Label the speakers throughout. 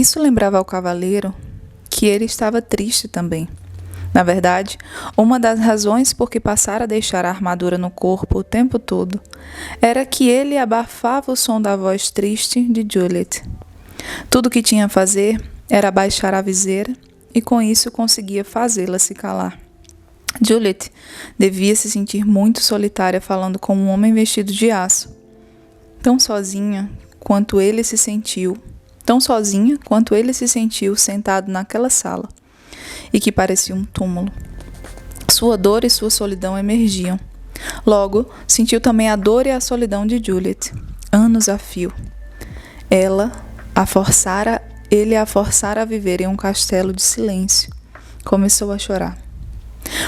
Speaker 1: Isso lembrava ao cavaleiro que ele estava triste também. Na verdade, uma das razões por que passara a deixar a armadura no corpo o tempo todo era que ele abafava o som da voz triste de Juliet. Tudo o que tinha a fazer era abaixar a viseira e com isso conseguia fazê-la se calar. Juliet devia se sentir muito solitária falando com um homem vestido de aço. Tão sozinha quanto ele se sentiu sentado naquela sala, e que parecia um túmulo. Sua dor e sua solidão emergiam. Logo, sentiu também a dor e a solidão de Juliet, anos a fio. Ele a forçara a viver em um castelo de silêncio. Começou a chorar.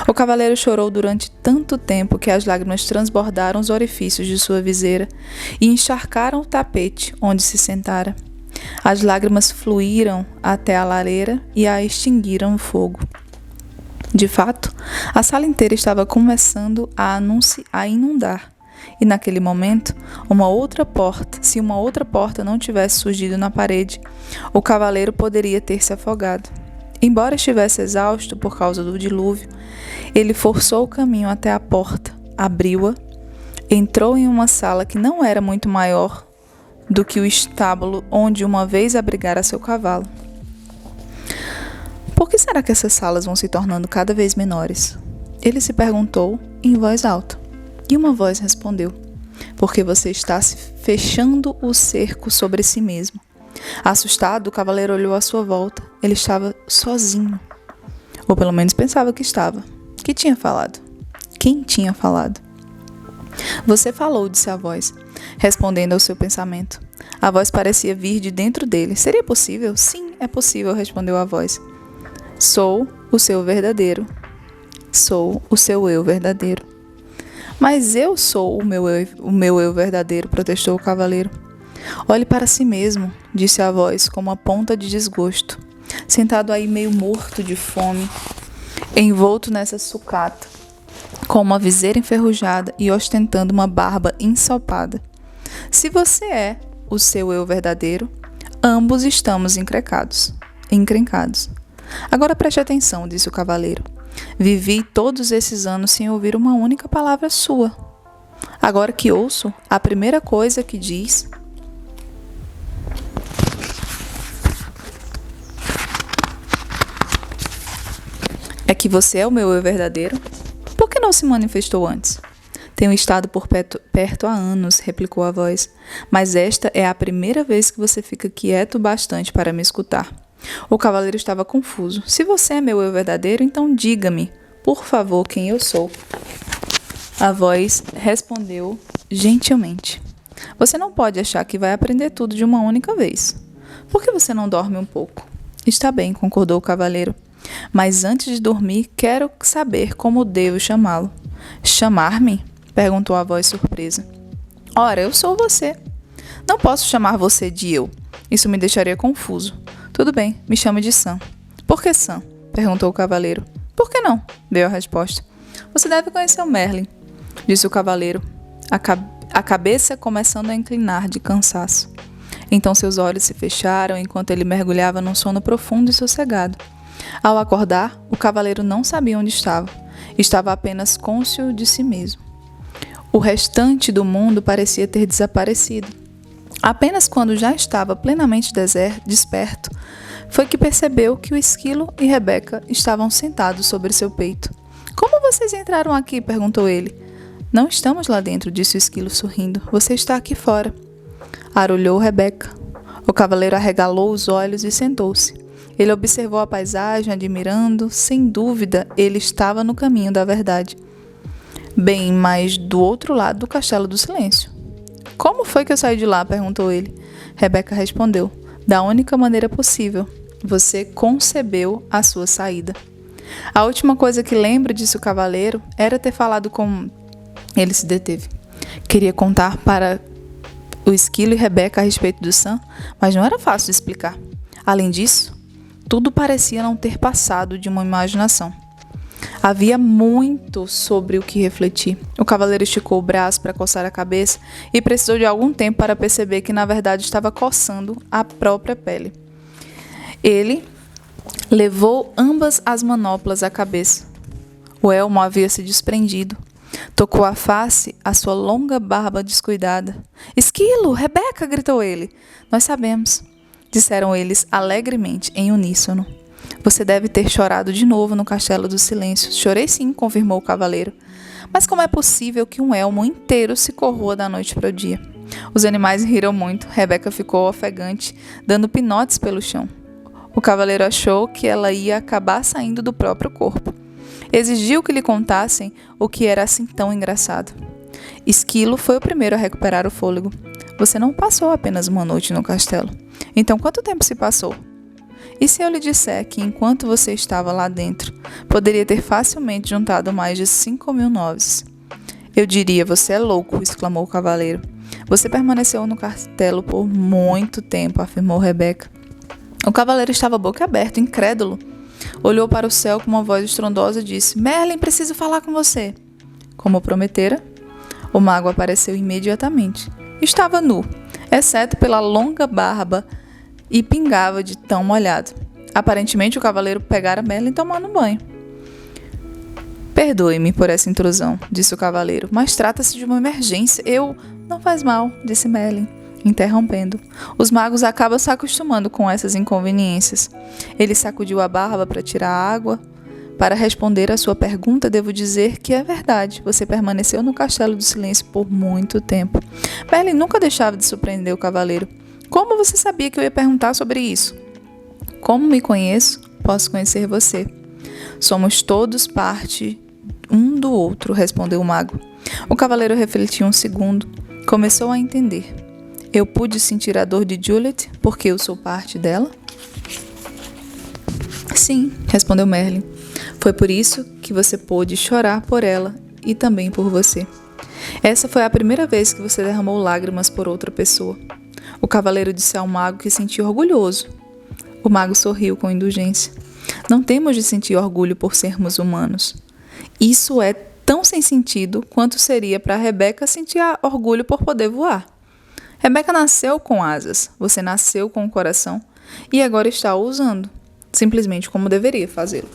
Speaker 1: O cavaleiro chorou durante tanto tempo que as lágrimas transbordaram os orifícios de sua viseira e encharcaram o tapete onde se sentara. As lágrimas fluíram até a lareira e a extinguiram o fogo. De fato, a sala inteira estava começando a inundar, e naquele momento, se uma outra porta não tivesse surgido na parede, o cavaleiro poderia ter se afogado. Embora estivesse exausto por causa do dilúvio, ele forçou o caminho até a porta, abriu-a, entrou em uma sala que não era muito maior do que o estábulo onde uma vez abrigara seu cavalo. Por que será que essas salas vão se tornando cada vez menores? Ele se perguntou em voz alta, e uma voz respondeu: porque você está se fechando o cerco sobre si mesmo. Assustado, o cavaleiro olhou à sua volta. Ele estava sozinho. Ou pelo menos pensava que estava. Que tinha falado? Quem tinha falado? Você falou, disse a voz, respondendo ao seu pensamento. A voz parecia vir de dentro dele. Seria possível? Sim, é possível, respondeu a voz. Sou o seu verdadeiro. Sou o seu eu verdadeiro. Mas eu sou o meu eu verdadeiro, protestou o cavaleiro. Olhe para si mesmo, disse a voz com uma ponta de desgosto. Sentado aí meio morto de fome, envolto nessa sucata, com uma viseira enferrujada e ostentando uma barba ensopada. Se você é o seu eu verdadeiro, ambos estamos encrencados. Agora preste atenção, disse o cavaleiro. Vivi todos esses anos sem ouvir uma única palavra sua. Agora que ouço, a primeira coisa que diz é que você é o meu eu verdadeiro. Por que não se manifestou antes? Tenho estado por perto há anos, replicou a voz, mas esta é a primeira vez que você fica quieto bastante para me escutar. O cavaleiro estava confuso. Se você é meu eu verdadeiro, então diga-me, por favor, quem eu sou. A voz respondeu gentilmente. Você não pode achar que vai aprender tudo de uma única vez. Por que você não dorme um pouco? Está bem, concordou o cavaleiro. Mas antes de dormir, quero saber como devo chamá-lo. Chamar-me? Perguntou a voz surpresa. Ora, eu sou você. Não posso chamar você de eu. Isso me deixaria confuso. Tudo bem, me chame de Sam. Por que Sam? Perguntou o cavaleiro. Por que não? Veio a resposta. Você deve conhecer o Merlin, disse o cavaleiro, a cabeça começando a inclinar de cansaço. Então seus olhos se fecharam enquanto ele mergulhava num sono profundo e sossegado. Ao acordar, o cavaleiro não sabia onde estava. Estava apenas cônscio de si mesmo. O restante do mundo parecia ter desaparecido. Apenas quando já estava plenamente desperto, foi que percebeu que o esquilo e Rebeca estavam sentados sobre seu peito. Como vocês entraram aqui? Perguntou ele. Não estamos lá dentro, disse o esquilo sorrindo. Você está aqui fora. Arulhou Rebeca. O cavaleiro arregalou os olhos e sentou-se. Ele observou a paisagem, admirando. Sem dúvida, ele estava no caminho da verdade. Bem, mas do outro lado do Castelo do Silêncio. Como foi que eu saí de lá? Perguntou ele. Rebeca respondeu. Da única maneira possível. Você concebeu a sua saída. A última coisa que lembra, disse o cavaleiro, era ter falado com... Ele se deteve. Queria contar para o esquilo e Rebeca a respeito do Sam, mas não era fácil de explicar. Além disso, tudo parecia não ter passado de uma imaginação. Havia muito sobre o que refletir. O cavaleiro esticou o braço para coçar a cabeça e precisou de algum tempo para perceber que, na verdade, estava coçando a própria pele. Ele levou ambas as manoplas à cabeça. O elmo havia se desprendido. Tocou a face a sua longa barba descuidada. Esquilo! Rebeca! Gritou ele. Nós sabemos, disseram eles alegremente, em uníssono. Você deve ter chorado de novo no Castelo do Silêncio. Chorei sim, confirmou o cavaleiro. Mas como é possível que um elmo inteiro se corroa da noite para o dia? Os animais riram muito. Rebeca ficou ofegante, dando pinotes pelo chão. O cavaleiro achou que ela ia acabar saindo do próprio corpo. Exigiu que lhe contassem o que era assim tão engraçado. Esquilo foi o primeiro a recuperar o fôlego. Você não passou apenas uma noite no castelo. Então quanto tempo se passou? E se eu lhe disser que enquanto você estava lá dentro, poderia ter facilmente juntado mais de 5.000 nozes? Eu diria, você é louco, exclamou o cavaleiro. Você permaneceu no castelo por muito tempo, afirmou Rebeca. O cavaleiro estava boca aberta, incrédulo. Olhou para o céu com uma voz estrondosa e disse: Merlin, preciso falar com você. Como prometera, o mago apareceu imediatamente. Estava nu, exceto pela longa barba, e pingava de tão molhado. Aparentemente, o cavaleiro pegara Merlin tomando banho. Perdoe-me por essa intrusão, disse o cavaleiro, mas trata-se de uma emergência. Não faz mal, disse Merlin, interrompendo. Os magos acabam se acostumando com essas inconveniências. Ele sacudiu a barba para tirar a água. Para responder à sua pergunta, devo dizer que é verdade. Você permaneceu no Castelo do Silêncio por muito tempo. Merlin nunca deixava de surpreender o cavaleiro. Como você sabia que eu ia perguntar sobre isso? Como me conheço, posso conhecer você. Somos todos parte um do outro, respondeu o mago. O cavaleiro refletiu um segundo. Começou a entender. Eu pude sentir a dor de Juliet porque eu sou parte dela? Sim, respondeu Merlin. Foi por isso que você pôde chorar por ela e também por você. Essa foi a primeira vez que você derramou lágrimas por outra pessoa. O cavaleiro disse ao mago que sentia orgulhoso. O mago sorriu com indulgência. Não temos de sentir orgulho por sermos humanos. Isso é tão sem sentido quanto seria para Rebeca sentir orgulho por poder voar. Rebeca nasceu com asas, você nasceu com o coração e agora está o usando, simplesmente como deveria fazê-lo.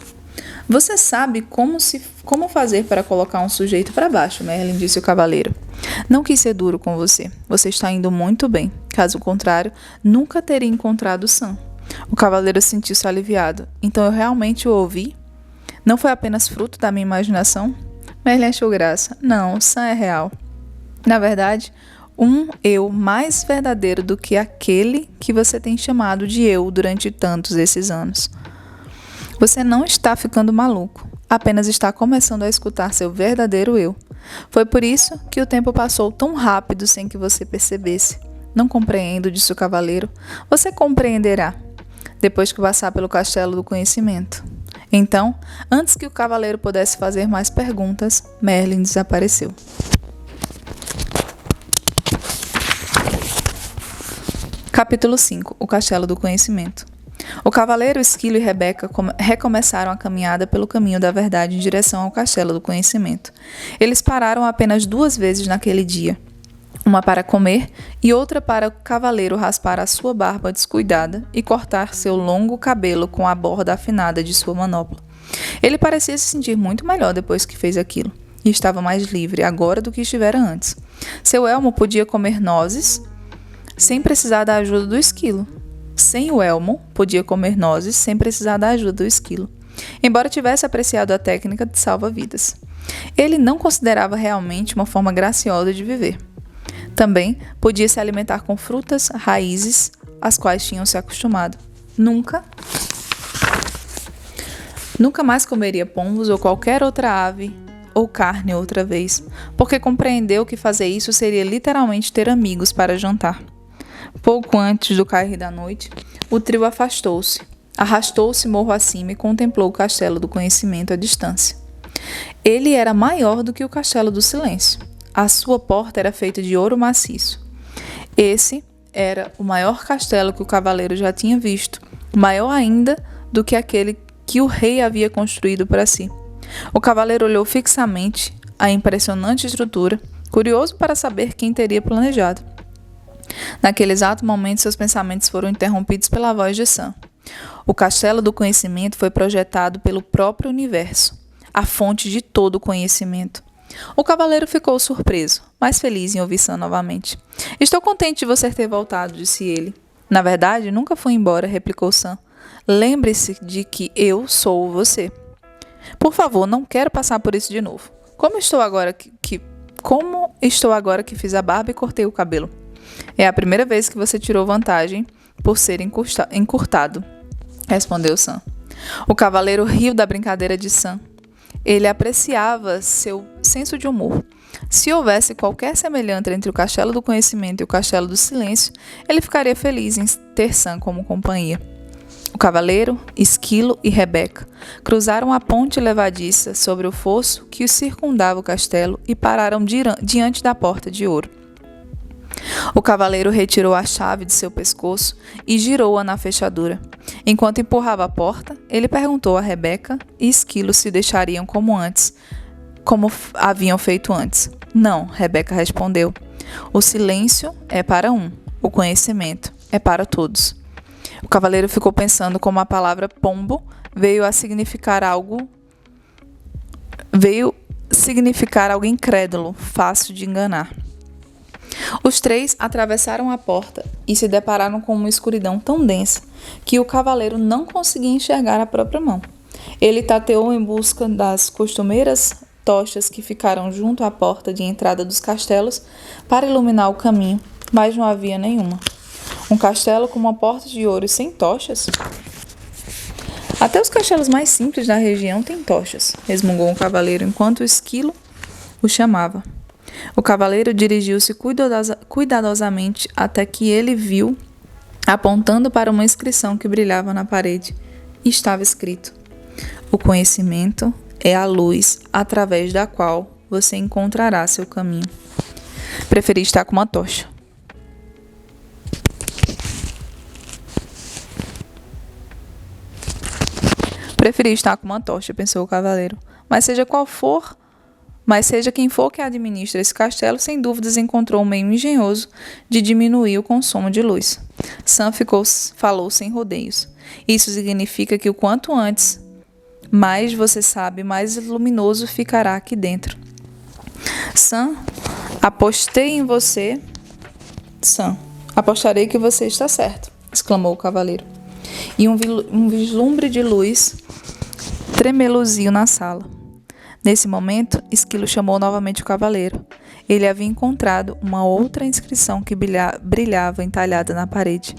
Speaker 1: Você sabe como fazer para colocar um sujeito para baixo, Merlin, disse o cavaleiro. Não quis ser duro com você. Você está indo muito bem. Caso contrário, nunca teria encontrado Sam. O cavaleiro sentiu-se aliviado. Então eu realmente o ouvi? Não foi apenas fruto da minha imaginação? Merlin achou graça. Não, Sam é real. Na verdade, um eu mais verdadeiro do que aquele que você tem chamado de eu durante tantos esses anos. Você não está ficando maluco, apenas está começando a escutar seu verdadeiro eu. Foi por isso que o tempo passou tão rápido sem que você percebesse. Não compreendo, disse o cavaleiro. Você compreenderá, depois que passar pelo castelo do conhecimento. Então, antes que o cavaleiro pudesse fazer mais perguntas, Merlin desapareceu. Capítulo 5. O Castelo do Conhecimento. O cavaleiro, Esquilo e Rebeca recomeçaram a caminhada pelo caminho da verdade em direção ao Castelo do Conhecimento. Eles pararam apenas 2 vezes naquele dia. Uma para comer e outra para o cavaleiro raspar a sua barba descuidada e cortar seu longo cabelo com a borda afinada de sua manopla. Ele parecia se sentir muito melhor depois que fez aquilo, e estava mais livre agora do que estivera antes. Seu elmo podia comer nozes sem precisar da ajuda do esquilo. Sem o elmo, podia comer nozes sem precisar da ajuda do esquilo, embora tivesse apreciado a técnica de salva-vidas. Ele não considerava realmente uma forma graciosa de viver. Também podia se alimentar com frutas, raízes, às quais tinham se acostumado. Nunca mais comeria pombos ou qualquer outra ave ou carne outra vez, porque compreendeu que fazer isso seria literalmente ter amigos para jantar. Pouco antes do cair da noite, o trio afastou-se, arrastou-se morro acima e contemplou o Castelo do Conhecimento à distância. Ele era maior do que o Castelo do Silêncio. A sua porta era feita de ouro maciço. Esse era o maior castelo que o cavaleiro já tinha visto, maior ainda do que aquele que o rei havia construído para si. O cavaleiro olhou fixamente a impressionante estrutura, curioso para saber quem teria planejado. Naquele exato momento, seus pensamentos foram interrompidos pela voz de Sam. O castelo do conhecimento foi projetado pelo próprio universo, a fonte de todo o conhecimento. O cavaleiro ficou surpreso, mas feliz em ouvir Sam novamente. Estou contente de você ter voltado, disse ele. Na verdade, nunca fui embora, replicou Sam. Lembre-se de que eu sou você. Por favor, não quero passar por isso de novo. Como estou agora que fiz a barba e cortei o cabelo? É a primeira vez que você tirou vantagem por ser encurtado, respondeu Sam. O cavaleiro riu da brincadeira de Sam. Ele apreciava seu senso de humor. Se houvesse qualquer semelhança entre o castelo do conhecimento e o castelo do silêncio, ele ficaria feliz em ter Sam como companhia. O cavaleiro, Esquilo e Rebeca cruzaram a ponte levadiça sobre o fosso que os circundava o castelo e pararam diante da porta de ouro. O cavaleiro retirou a chave de seu pescoço e girou-a na fechadura. Enquanto empurrava a porta, ele perguntou a Rebeca e Esquilo se deixariam como haviam feito antes. Não, Rebeca respondeu. O silêncio é para um, o conhecimento é para todos. O cavaleiro ficou pensando como a palavra pombo veio significar algo incrédulo, fácil de enganar. Os três atravessaram a porta e se depararam com uma escuridão tão densa que o cavaleiro não conseguia enxergar a própria mão. Ele tateou em busca das costumeiras tochas que ficaram junto à porta de entrada dos castelos para iluminar o caminho, mas não havia nenhuma. Um castelo com uma porta de ouro e sem tochas? Até os castelos mais simples da região têm tochas, resmungou o cavaleiro enquanto o Esquilo o chamava. O cavaleiro dirigiu-se cuidadosamente até que ele viu, apontando para uma inscrição que brilhava na parede. Estava escrito: o conhecimento é a luz através da qual você encontrará seu caminho. Preferi estar com uma tocha. Preferi estar com uma tocha, pensou o cavaleiro. Mas seja quem for que administra esse castelo, sem dúvidas encontrou um meio engenhoso de diminuir o consumo de luz. Sam falou sem rodeios. Isso significa que o quanto antes mais você sabe, mais luminoso ficará aqui dentro. Sam, apostei em você. Sam, apostarei que você está certo, exclamou o cavaleiro. E um vislumbre de luz tremeluziu na sala. Nesse momento, Esquilo chamou novamente o cavaleiro. Ele havia encontrado uma outra inscrição que brilhava entalhada na parede.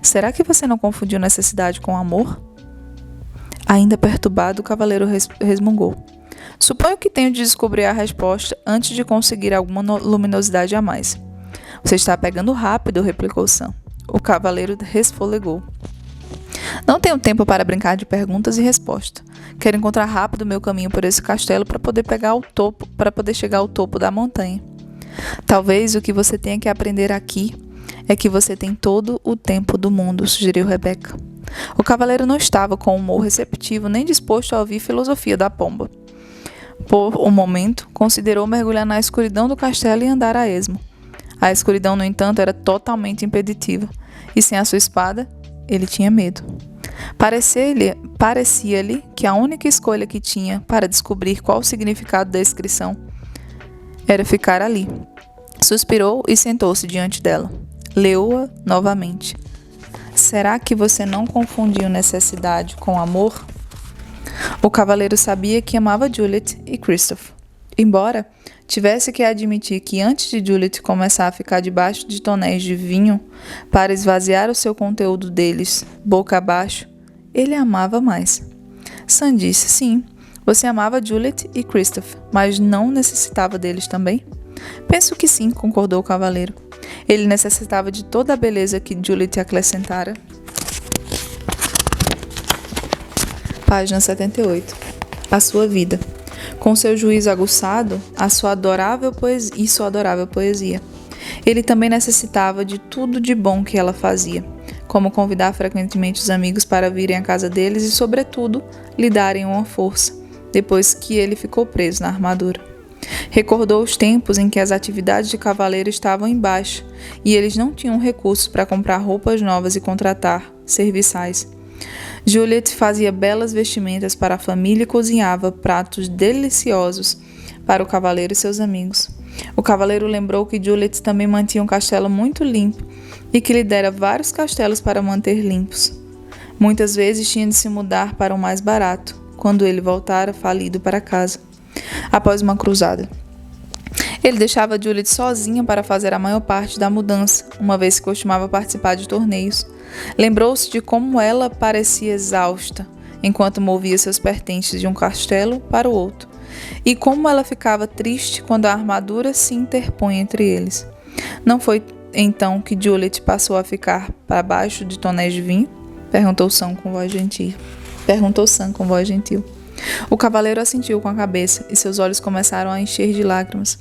Speaker 1: Será que você não confundiu necessidade com amor? Ainda perturbado, o cavaleiro resmungou. Suponho que tenho de descobrir a resposta antes de conseguir alguma luminosidade a mais. Você está pegando rápido, replicou Sam. O cavaleiro resfolegou. Não tenho tempo para brincar de perguntas e respostas. Quero encontrar rápido meu caminho por esse castelo para poder chegar ao topo da montanha. Talvez o que você tenha que aprender aqui é que você tem todo o tempo do mundo, sugeriu Rebeca. O cavaleiro não estava com humor receptivo nem disposto a ouvir filosofia da pomba. Por um momento, considerou mergulhar na escuridão do castelo e andar a esmo. A escuridão, no entanto, era totalmente impeditiva, e sem a sua espada, ele tinha medo. Parecia-lhe que a única escolha que tinha para descobrir qual o significado da inscrição era ficar ali. Suspirou e sentou-se diante dela. Leu-a novamente. Será que você não confundiu necessidade com amor? O cavaleiro sabia que amava Juliet e Christopher. Embora tivesse que admitir que antes de Juliet começar a ficar debaixo de tonéis de vinho para esvaziar o seu conteúdo deles boca abaixo, ele a amava mais. Sam disse: sim, você amava Juliet e Christopher, mas não necessitava deles também? Penso que sim, concordou o cavaleiro. Ele necessitava de toda a beleza que Juliet acrescentara. Página 78. A sua vida. Com seu juízo aguçado e sua adorável poesia. Ele também necessitava de tudo de bom que ela fazia, como convidar frequentemente os amigos para virem à casa deles e, sobretudo, lhe darem uma força, depois que ele ficou preso na armadura. Recordou os tempos em que as atividades de cavaleiro estavam em baixa e eles não tinham recursos para comprar roupas novas e contratar serviçais. Juliet fazia belas vestimentas para a família e cozinhava pratos deliciosos para o cavaleiro e seus amigos. O cavaleiro lembrou que Juliet também mantinha um castelo muito limpo e que lhe dera vários castelos para manter limpos. Muitas vezes tinha de se mudar para o mais barato, quando ele voltara falido para casa, após uma cruzada. Ele deixava Juliet sozinha para fazer a maior parte da mudança, uma vez que costumava participar de torneios. Lembrou-se de como ela parecia exausta, enquanto movia seus pertences de um castelo para o outro, e como ela ficava triste quando a armadura se interpunha entre eles. Não foi então que Juliet passou a ficar para baixo de tonéis de vinho? Perguntou Sam com voz gentil. O cavaleiro assentiu com a cabeça e seus olhos começaram a encher de lágrimas.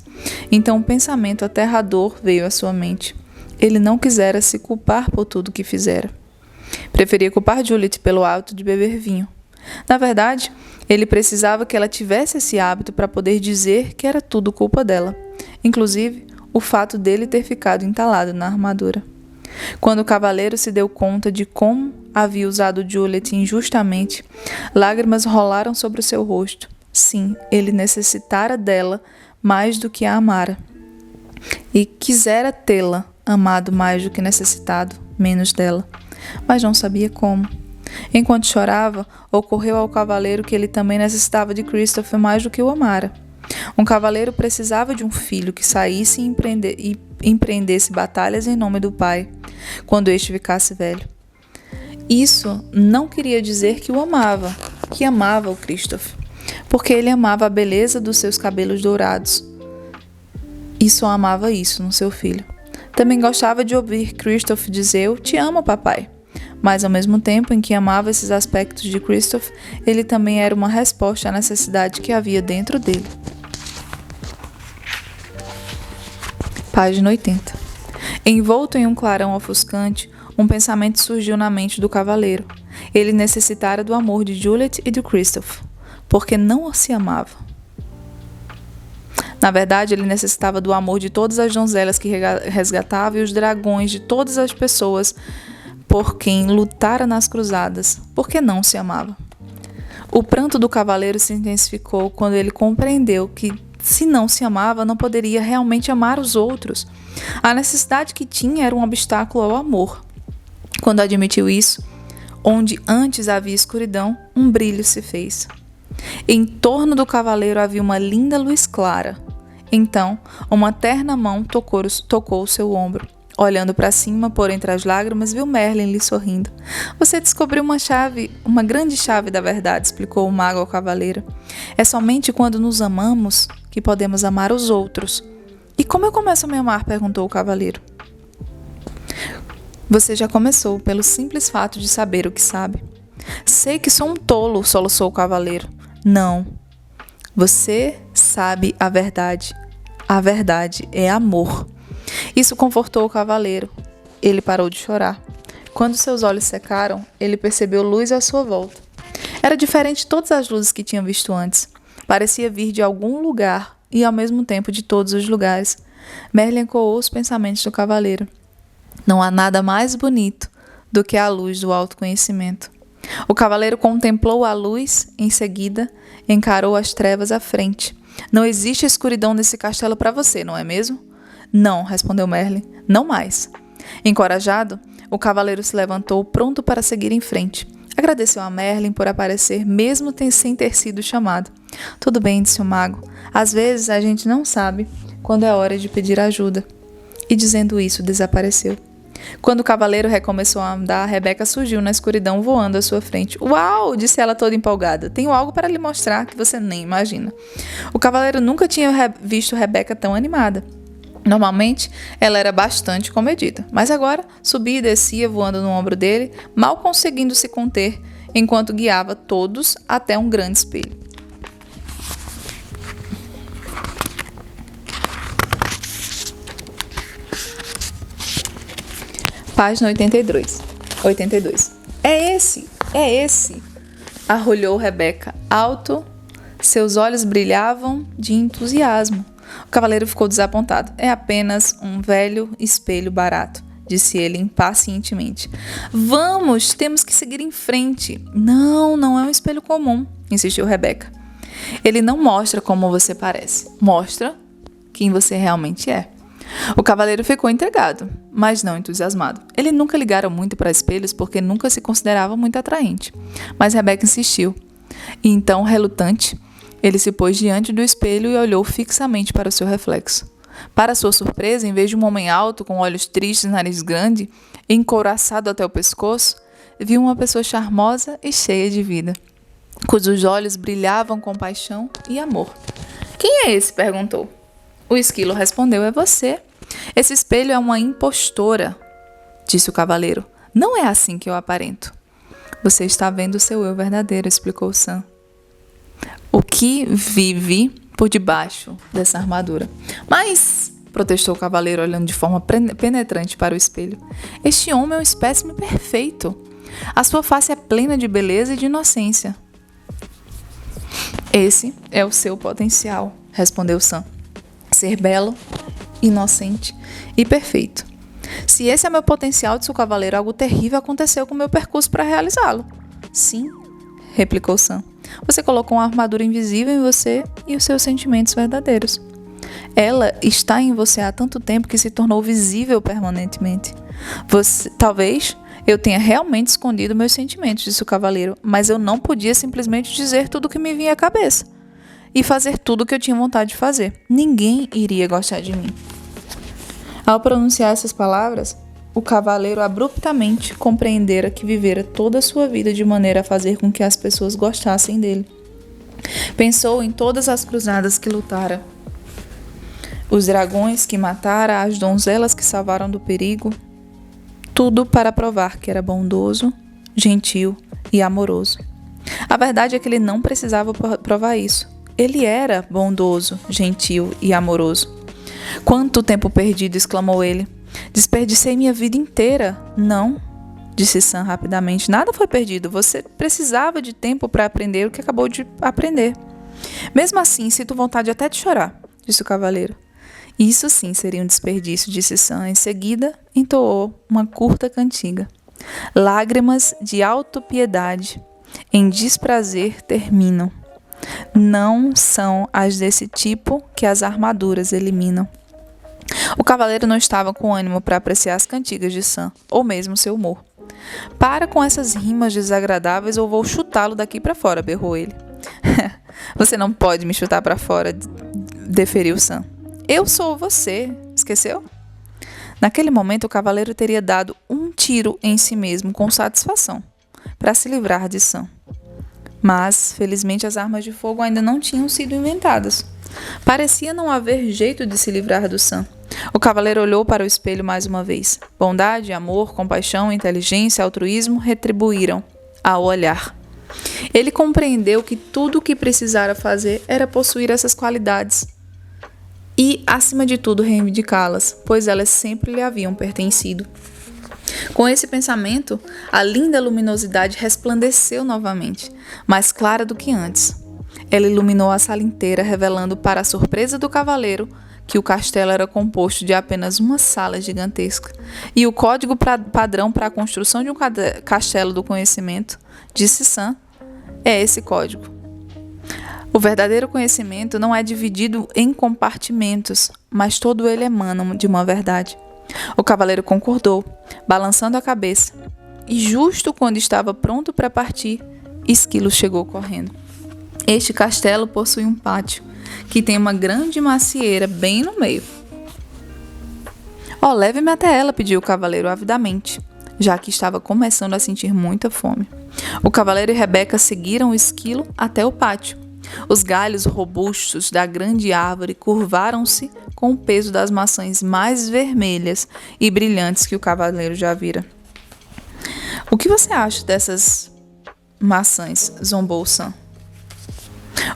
Speaker 1: Então um pensamento aterrador veio à sua mente. Ele não quisera se culpar por tudo que fizera. Preferia culpar Juliet pelo hábito de beber vinho. Na verdade, ele precisava que ela tivesse esse hábito para poder dizer que era tudo culpa dela, inclusive o fato dele ter ficado entalado na armadura. Quando o cavaleiro se deu conta de como havia usado Juliet injustamente, lágrimas rolaram sobre o seu rosto. Sim, ele necessitara dela mais do que a amara. E quisera tê-la amado mais do que necessitado, menos dela. Mas não sabia como. Enquanto chorava, ocorreu ao cavaleiro que ele também necessitava de Christopher mais do que o amara. Um cavaleiro precisava de um filho que saísse e empreendesse batalhas em nome do pai, quando este ficasse velho. Isso não queria dizer que o amava, que amava o Christopher, porque ele amava a beleza dos seus cabelos dourados. E só amava isso no seu filho. Também gostava de ouvir Christopher dizer: "Eu te amo, papai." Mas ao mesmo tempo em que amava esses aspectos de Christopher, ele também era uma resposta à necessidade que havia dentro dele. Página 80. Envolto em um clarão ofuscante, um pensamento surgiu na mente do cavaleiro. Ele necessitara do amor de Juliet e de Christopher, porque não se amava. Na verdade, ele necessitava do amor de todas as donzelas que resgatava e os dragões de todas as pessoas por quem lutara nas cruzadas, porque não se amava. O pranto do cavaleiro se intensificou quando ele compreendeu que, se não se amava, não poderia realmente amar os outros. A necessidade que tinha era um obstáculo ao amor. Quando admitiu isso, onde antes havia escuridão, um brilho se fez. Em torno do cavaleiro havia uma linda luz clara. Então, uma terna mão tocou o seu ombro. Olhando para cima, por entre as lágrimas, viu Merlin lhe sorrindo. "Você descobriu uma grande chave da verdade", explicou o mago ao cavaleiro. "É somente quando nos amamos que podemos amar os outros." "E como eu começo a me amar?", perguntou o cavaleiro. "Você já começou, pelo simples fato de saber o que sabe." "Sei que sou um tolo", soluçou o cavaleiro. "Não. Você sabe a verdade. A verdade é amor." Isso confortou o cavaleiro. Ele parou de chorar. Quando seus olhos secaram, ele percebeu luz à sua volta. Era diferente de todas as luzes que tinha visto antes. Parecia vir de algum lugar e, ao mesmo tempo, de todos os lugares. Merlin ecoou os pensamentos do cavaleiro. Não há nada mais bonito do que a luz do autoconhecimento. O cavaleiro contemplou a luz, em seguida, encarou as trevas à frente. "Não existe escuridão nesse castelo para você, não é mesmo?" "Não", respondeu Merlin, "não mais." Encorajado, o cavaleiro se levantou, pronto para seguir em frente. Agradeceu a Merlin por aparecer, mesmo sem ter sido chamado. "Tudo bem", disse o mago. "Às vezes a gente não sabe quando é hora de pedir ajuda." E dizendo isso, desapareceu. Quando o cavaleiro recomeçou a andar, Rebeca surgiu na escuridão voando à sua frente. "Uau!", disse ela toda empolgada. "Tenho algo para lhe mostrar que você nem imagina." O cavaleiro nunca tinha visto Rebeca tão animada. Normalmente, ela era bastante comedida, mas agora subia e descia voando no ombro dele, mal conseguindo se conter, enquanto guiava todos até um grande espelho. Página 82. É esse! Arrulhou Rebeca, alto, seus olhos brilhavam de entusiasmo. O cavaleiro ficou desapontado. "É apenas um velho espelho barato." disse ele impacientemente. Vamos, temos que seguir em frente. Não, não é um espelho comum, insistiu Rebeca. Ele não mostra como você parece, mostra quem você realmente é. O cavaleiro ficou intrigado, mas não entusiasmado. Ele nunca ligara muito para espelhos porque nunca se considerava muito atraente. Mas Rebeca insistiu. E então, relutante, ele se pôs diante do espelho e olhou fixamente para o seu reflexo. Para sua surpresa, em vez de um homem alto, com olhos tristes, nariz grande, encouraçado até o pescoço, viu uma pessoa charmosa e cheia de vida, cujos olhos brilhavam com paixão e amor. Quem é esse? Perguntou. O esquilo respondeu, é você. Esse espelho é uma impostora, disse o cavaleiro. Não é assim que eu aparento. Você está vendo o seu eu verdadeiro, explicou Sam. O que vive por debaixo dessa armadura. Mas, protestou o cavaleiro olhando de forma penetrante para o espelho, este homem é um espécime perfeito. A sua face é plena de beleza e de inocência. Esse é o seu potencial, respondeu Sam. Ser belo, inocente e perfeito. Se esse é meu potencial, disse o cavaleiro, algo terrível aconteceu com o meu percurso para realizá-lo. Sim, replicou Sam. Você colocou uma armadura invisível em você e os seus sentimentos verdadeiros. Ela está em você há tanto tempo que se tornou visível permanentemente. Talvez eu tenha realmente escondido meus sentimentos, disse o cavaleiro, mas eu não podia simplesmente dizer tudo o que me vinha à cabeça e fazer tudo o que eu tinha vontade de fazer. Ninguém iria gostar de mim. Ao pronunciar essas palavras, o cavaleiro abruptamente compreendera que vivera toda a sua vida de maneira a fazer com que as pessoas gostassem dele. Pensou em todas as cruzadas que lutara, os dragões que matara, as donzelas que salvaram do perigo, tudo para provar que era bondoso, gentil e amoroso. A verdade é que ele não precisava provar isso. Ele era bondoso, gentil e amoroso. Quanto tempo perdido, exclamou ele. Desperdicei minha vida inteira. Não, disse Sam rapidamente. Nada foi perdido. Você precisava de tempo para aprender o que acabou de aprender. Mesmo assim, sinto vontade até de chorar, disse o cavaleiro. Isso sim seria um desperdício, disse Sam. Em seguida, entoou uma curta cantiga. Lágrimas de autopiedade em desprazer terminam. Não são as desse tipo que as armaduras eliminam. O cavaleiro não estava com ânimo para apreciar as cantigas de Sam, ou mesmo seu humor. Para com essas rimas desagradáveis ou vou chutá-lo daqui para fora, berrou ele. Você não pode me chutar para fora, deferiu Sam. Eu sou você, esqueceu? Naquele momento, o cavaleiro teria dado um tiro em si mesmo com satisfação, para se livrar de Sam. Mas, felizmente, as armas de fogo ainda não tinham sido inventadas. Parecia não haver jeito de se livrar do Sam. O cavaleiro olhou para o espelho mais uma vez. Bondade, amor, compaixão, inteligência, altruísmo retribuíram ao olhar. Ele compreendeu que tudo o que precisara fazer era possuir essas qualidades e, acima de tudo, reivindicá-las, pois elas sempre lhe haviam pertencido. Com esse pensamento, a linda luminosidade resplandeceu novamente, mais clara do que antes. Ela iluminou a sala inteira, revelando para a surpresa do cavaleiro que o castelo era composto de apenas uma sala gigantesca. E o código padrão para a construção de um castelo do conhecimento, disse Sam, é esse código. O verdadeiro conhecimento não é dividido em compartimentos, mas todo ele emana de uma verdade. O cavaleiro concordou, balançando a cabeça, e justo quando estava pronto para partir, Esquilo chegou correndo. Este castelo possui um pátio, que tem uma grande macieira bem no meio. Leve-me até ela, pediu o cavaleiro avidamente, já que estava começando a sentir muita fome. O cavaleiro e Rebeca seguiram o esquilo até o pátio. Os galhos robustos da grande árvore curvaram-se com o peso das maçãs mais vermelhas e brilhantes que o cavaleiro já vira. O que você acha dessas maçãs? Zombou Sam.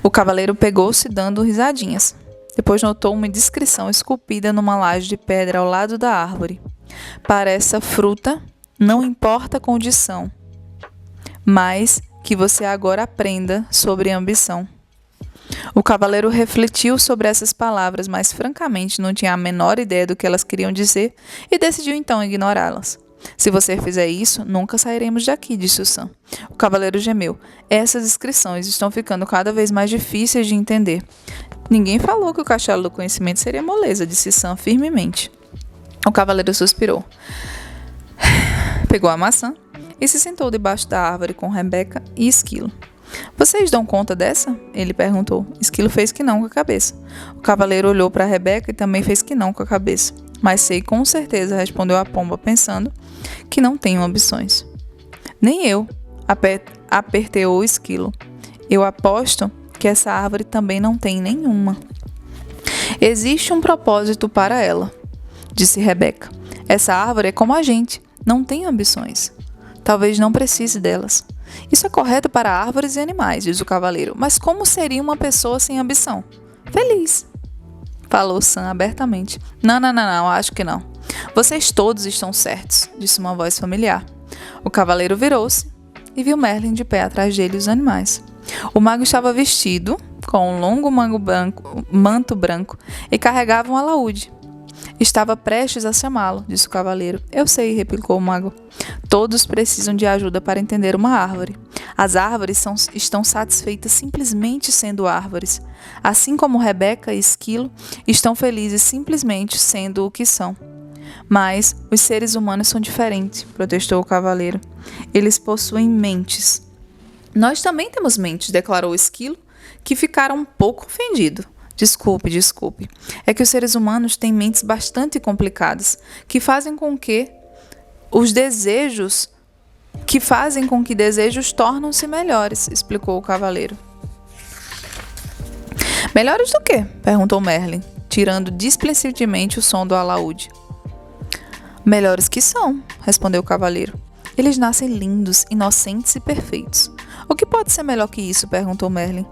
Speaker 1: O cavaleiro pegou-se dando risadinhas. Depois notou uma inscrição esculpida numa laje de pedra ao lado da árvore. Para essa fruta, não importa a condição, mas que você agora aprenda sobre ambição. O cavaleiro refletiu sobre essas palavras, mas francamente não tinha a menor ideia do que elas queriam dizer e decidiu então ignorá-las. Se você fizer isso, nunca sairemos daqui, disse o Sam. O cavaleiro gemeu. Essas inscrições estão ficando cada vez mais difíceis de entender. Ninguém falou que o castelo do conhecimento seria moleza, disse Sam firmemente. O cavaleiro suspirou. Pegou a maçã e se sentou debaixo da árvore com Rebeca e Esquilo. Vocês dão conta dessa? Ele perguntou. Esquilo fez que não com a cabeça. O cavaleiro olhou para Rebeca e também fez que não com a cabeça. Mas sei com certeza, respondeu a pomba, pensando que não tenho ambições. Nem eu, aperteou o Esquilo. Eu aposto que essa árvore também não tem nenhuma. Existe um propósito para ela, disse Rebeca. Essa árvore é como a gente, não tem ambições. Talvez não precise delas. Isso é correto para árvores e animais, diz o cavaleiro. Mas como seria uma pessoa sem ambição? Feliz, falou Sam abertamente. Não, acho que não. Vocês todos estão certos, disse uma voz familiar. O cavaleiro virou-se e viu Merlin de pé atrás dele e os animais. O mago estava vestido com um longo manto branco e carregava um alaúde. Estava prestes a chamá-lo, disse o cavaleiro. Eu sei, replicou o mago. Todos precisam de ajuda para entender uma árvore. As árvores estão satisfeitas simplesmente sendo árvores, assim como Rebeca e Esquilo estão felizes simplesmente sendo o que são. Mas os seres humanos são diferentes, protestou o cavaleiro. Eles possuem mentes. Nós também temos mentes, declarou Esquilo, que ficara um pouco ofendido. Desculpe. É que os seres humanos têm mentes bastante complicadas, que fazem com que desejos tornam-se melhores, explicou o cavaleiro. Melhores do quê? Perguntou Merlin, tirando displicentemente o som do alaúde. Melhores que são, respondeu o cavaleiro. Eles nascem lindos, inocentes e perfeitos. O que pode ser melhor que isso? Perguntou Merlin.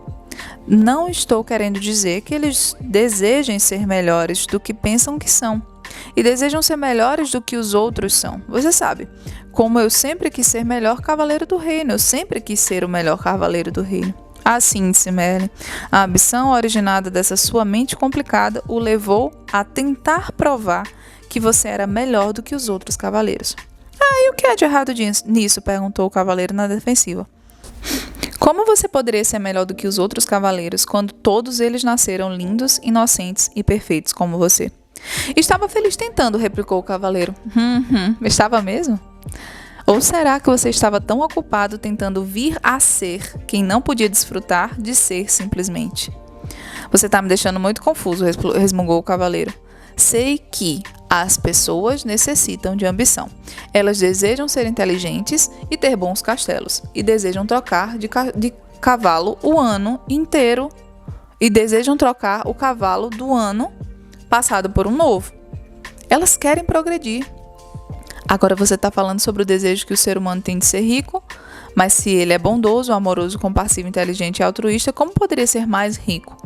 Speaker 1: Não estou querendo dizer que eles desejem ser melhores do que pensam que são. E desejam ser melhores do que os outros são. Você sabe, como eu sempre quis ser melhor cavaleiro do reino. Eu sempre quis ser o melhor cavaleiro do reino. Assim, disse Merlin, a ambição originada dessa sua mente complicada o levou a tentar provar que você era melhor do que os outros cavaleiros. E o que há de errado nisso? Perguntou o cavaleiro na defensiva. Como você poderia ser melhor do que os outros cavaleiros quando todos eles nasceram lindos, inocentes e perfeitos como você? Estava feliz tentando, replicou o cavaleiro. Estava mesmo? Ou será que você estava tão ocupado tentando vir a ser quem não podia desfrutar de ser simplesmente? Você está me deixando muito confuso, resmungou o cavaleiro. Sei que as pessoas necessitam de ambição. Elas desejam ser inteligentes e ter bons castelos. E desejam trocar de cavalo o ano inteiro. E desejam trocar o cavalo do ano passado por um novo. Elas querem progredir. Agora você está falando sobre o desejo que o ser humano tem de ser rico, mas se ele é bondoso, amoroso, compassivo, inteligente e altruísta, como poderia ser mais rico?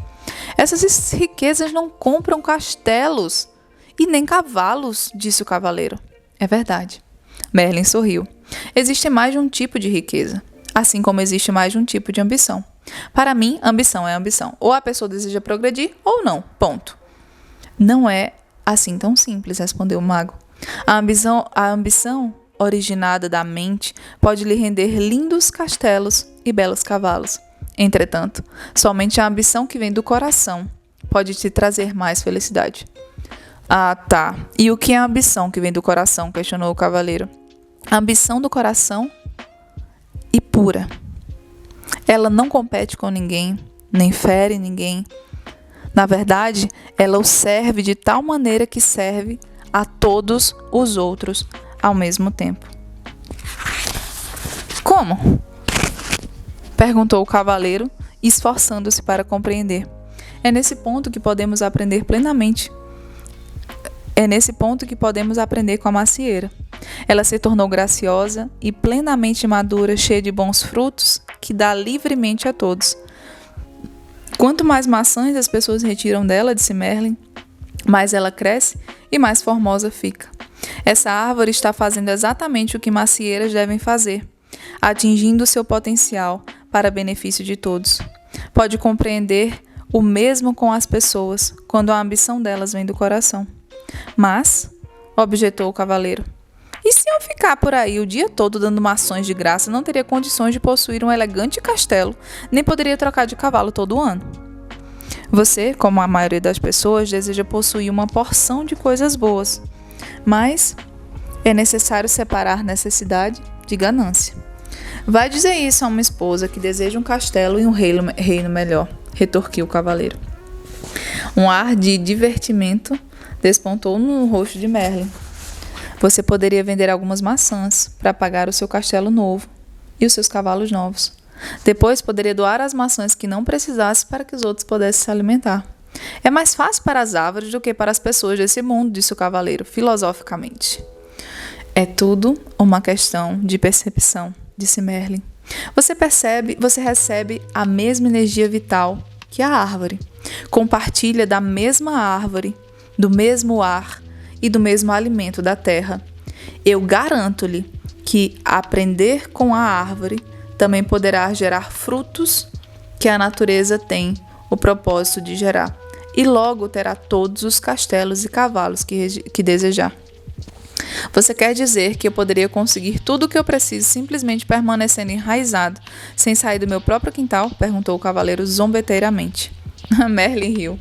Speaker 1: Essas riquezas não compram castelos e nem cavalos, disse o cavaleiro. É verdade. Merlin sorriu. Existe mais de um tipo de riqueza, assim como existe mais de um tipo de ambição. Para mim, ambição é ambição. Ou a pessoa deseja progredir ou não. Ponto. Não é assim tão simples, respondeu o mago. A ambição originada da mente pode lhe render lindos castelos e belos cavalos. Entretanto, somente a ambição que vem do coração pode te trazer mais felicidade. Ah, tá. E o que é a ambição que vem do coração? Questionou o cavaleiro. A ambição do coração e pura. Ela não compete com ninguém, nem fere ninguém. Na verdade, ela o serve de tal maneira que serve a todos os outros ao mesmo tempo. Como? Perguntou o cavaleiro, esforçando-se para compreender. É nesse ponto que podemos aprender plenamente. É nesse ponto que podemos aprender com a macieira. Ela se tornou graciosa e plenamente madura, cheia de bons frutos, que dá livremente a todos. Quanto mais maçãs as pessoas retiram dela, disse Merlin, mais ela cresce e mais formosa fica. Essa árvore está fazendo exatamente o que macieiras devem fazer, atingindo seu potencial para benefício de todos. Pode compreender O mesmo com as pessoas, quando a ambição delas vem do coração. Mas, objetou o cavaleiro, e se eu ficar por aí o dia todo dando mações de graça, não teria condições de possuir um elegante castelo, nem poderia trocar de cavalo todo ano. Você, como a maioria das pessoas, deseja possuir uma porção de coisas boas, mas é necessário separar necessidade de ganância. Vai dizer isso a uma esposa que deseja um castelo e um reino melhor, retorquiu o cavaleiro. Um ar de divertimento despontou no rosto de Merlin. Você poderia vender algumas maçãs para pagar o seu castelo novo e os seus cavalos novos. Depois poderia doar as maçãs que não precisasse para que os outros pudessem se alimentar. É mais fácil para as árvores do que para as pessoas desse mundo, disse o cavaleiro, filosoficamente. É tudo uma questão de percepção, disse Merlin. Você recebe a mesma energia vital que a árvore. Compartilha da mesma árvore, do mesmo ar e do mesmo alimento da terra. Eu garanto-lhe que aprender com a árvore também poderá gerar frutos que a natureza tem o propósito de gerar, e logo terá todos os castelos e cavalos que desejar. Você quer dizer que eu poderia conseguir tudo o que eu preciso simplesmente permanecendo enraizado, sem sair do meu próprio quintal? Perguntou o cavaleiro zombeteiramente. Merlin riu.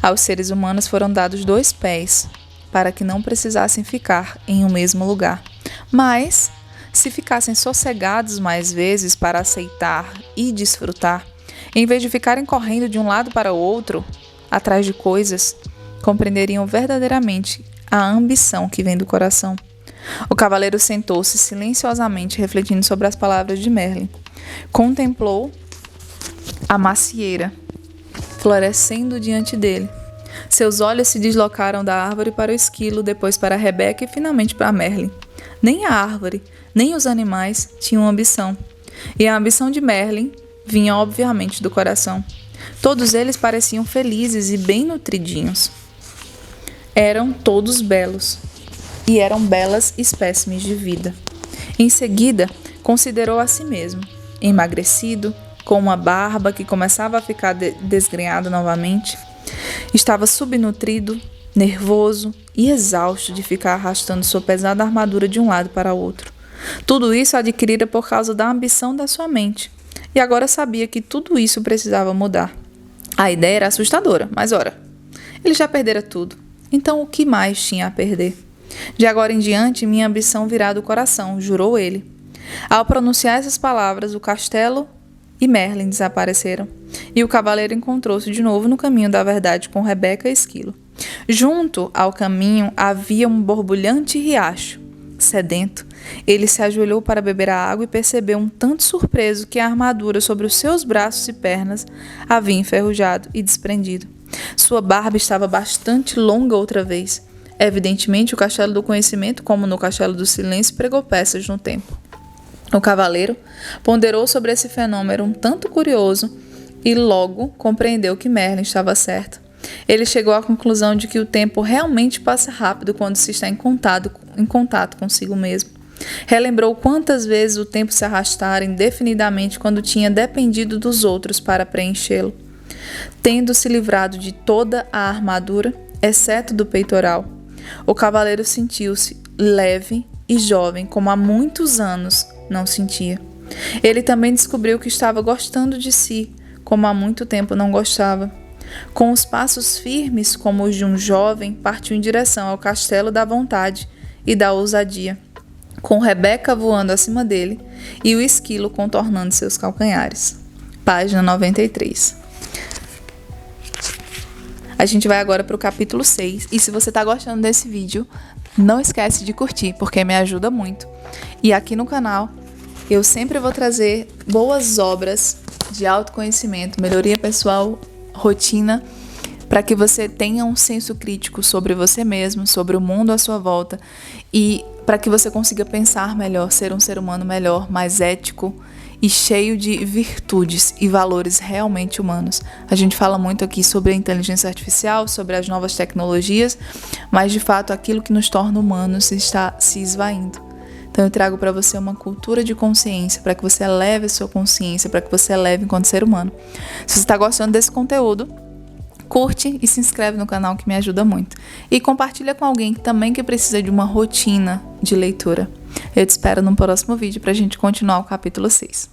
Speaker 1: Aos seres humanos foram dados 2 pés, para que não precisassem ficar em um mesmo lugar. Mas, se ficassem sossegados mais vezes para aceitar e desfrutar, em vez de ficarem correndo de um lado para o outro, atrás de coisas, compreenderiam verdadeiramente a ambição que vem do coração. O cavaleiro sentou-se silenciosamente, refletindo sobre as palavras de Merlin. Contemplou a macieira florescendo diante dele. Seus olhos se deslocaram da árvore para o esquilo, depois para Rebeca e finalmente para Merlin. Nem a árvore, nem os animais tinham ambição. E a ambição de Merlin vinha obviamente do coração. Todos eles pareciam felizes e bem nutridinhos. Eram todos belos, e eram belas espécimes de vida. Em seguida, considerou a si mesmo, emagrecido, com uma barba que começava a ficar desgrenhada novamente. Estava subnutrido, nervoso e exausto de ficar arrastando sua pesada armadura de um lado para o outro. Tudo isso adquirira por causa da ambição da sua mente, e agora sabia que tudo isso precisava mudar. A ideia era assustadora, mas ora, ele já perdera tudo. Então o que mais tinha a perder? De agora em diante, minha ambição virá do coração, jurou ele. Ao pronunciar essas palavras, o castelo e Merlin desapareceram, e o cavaleiro encontrou-se de novo no caminho da verdade com Rebeca e Esquilo. Junto ao caminho havia um borbulhante riacho. Sedento, ele se ajoelhou para beber a água e percebeu um tanto surpreso que a armadura sobre os seus braços e pernas havia enferrujado e desprendido. Sua barba estava bastante longa outra vez. Evidentemente, o castelo do conhecimento, como no castelo do silêncio, pregou peças no tempo. O cavaleiro ponderou sobre esse fenômeno um tanto curioso e logo compreendeu que Merlin estava certo. Ele chegou à conclusão de que o tempo realmente passa rápido quando se está em contato consigo mesmo. Relembrou quantas vezes o tempo se arrastara indefinidamente quando tinha dependido dos outros para preenchê-lo. Tendo se livrado de toda a armadura, exceto do peitoral, o cavaleiro sentiu-se leve e jovem como há muitos anos não sentia. Ele também descobriu que estava gostando de si, como há muito tempo não gostava. Com os passos firmes como os de um jovem, partiu em direção ao castelo da vontade e da ousadia, com Rebeca voando acima dele e o esquilo contornando seus calcanhares. Página 93. A gente vai agora para o capítulo 6, e se você está gostando desse vídeo, não esquece de curtir, porque me ajuda muito. E aqui no canal, eu sempre vou trazer boas obras de autoconhecimento, melhoria pessoal, rotina, para que você tenha um senso crítico sobre você mesmo, sobre o mundo à sua volta, e para que você consiga pensar melhor, ser um ser humano melhor, mais ético e cheio de virtudes e valores realmente humanos. A gente fala muito aqui sobre a inteligência artificial, sobre as novas tecnologias, mas de fato aquilo que nos torna humanos está se esvaindo. Então eu trago para você uma cultura de consciência, para que você eleve a sua consciência, para que você eleve enquanto ser humano. Se você está gostando desse conteúdo, Curte e se inscreve no canal que me ajuda muito. E compartilha com alguém também que precisa de uma rotina de leitura. Eu te espero no próximo vídeo pra gente continuar o capítulo 6.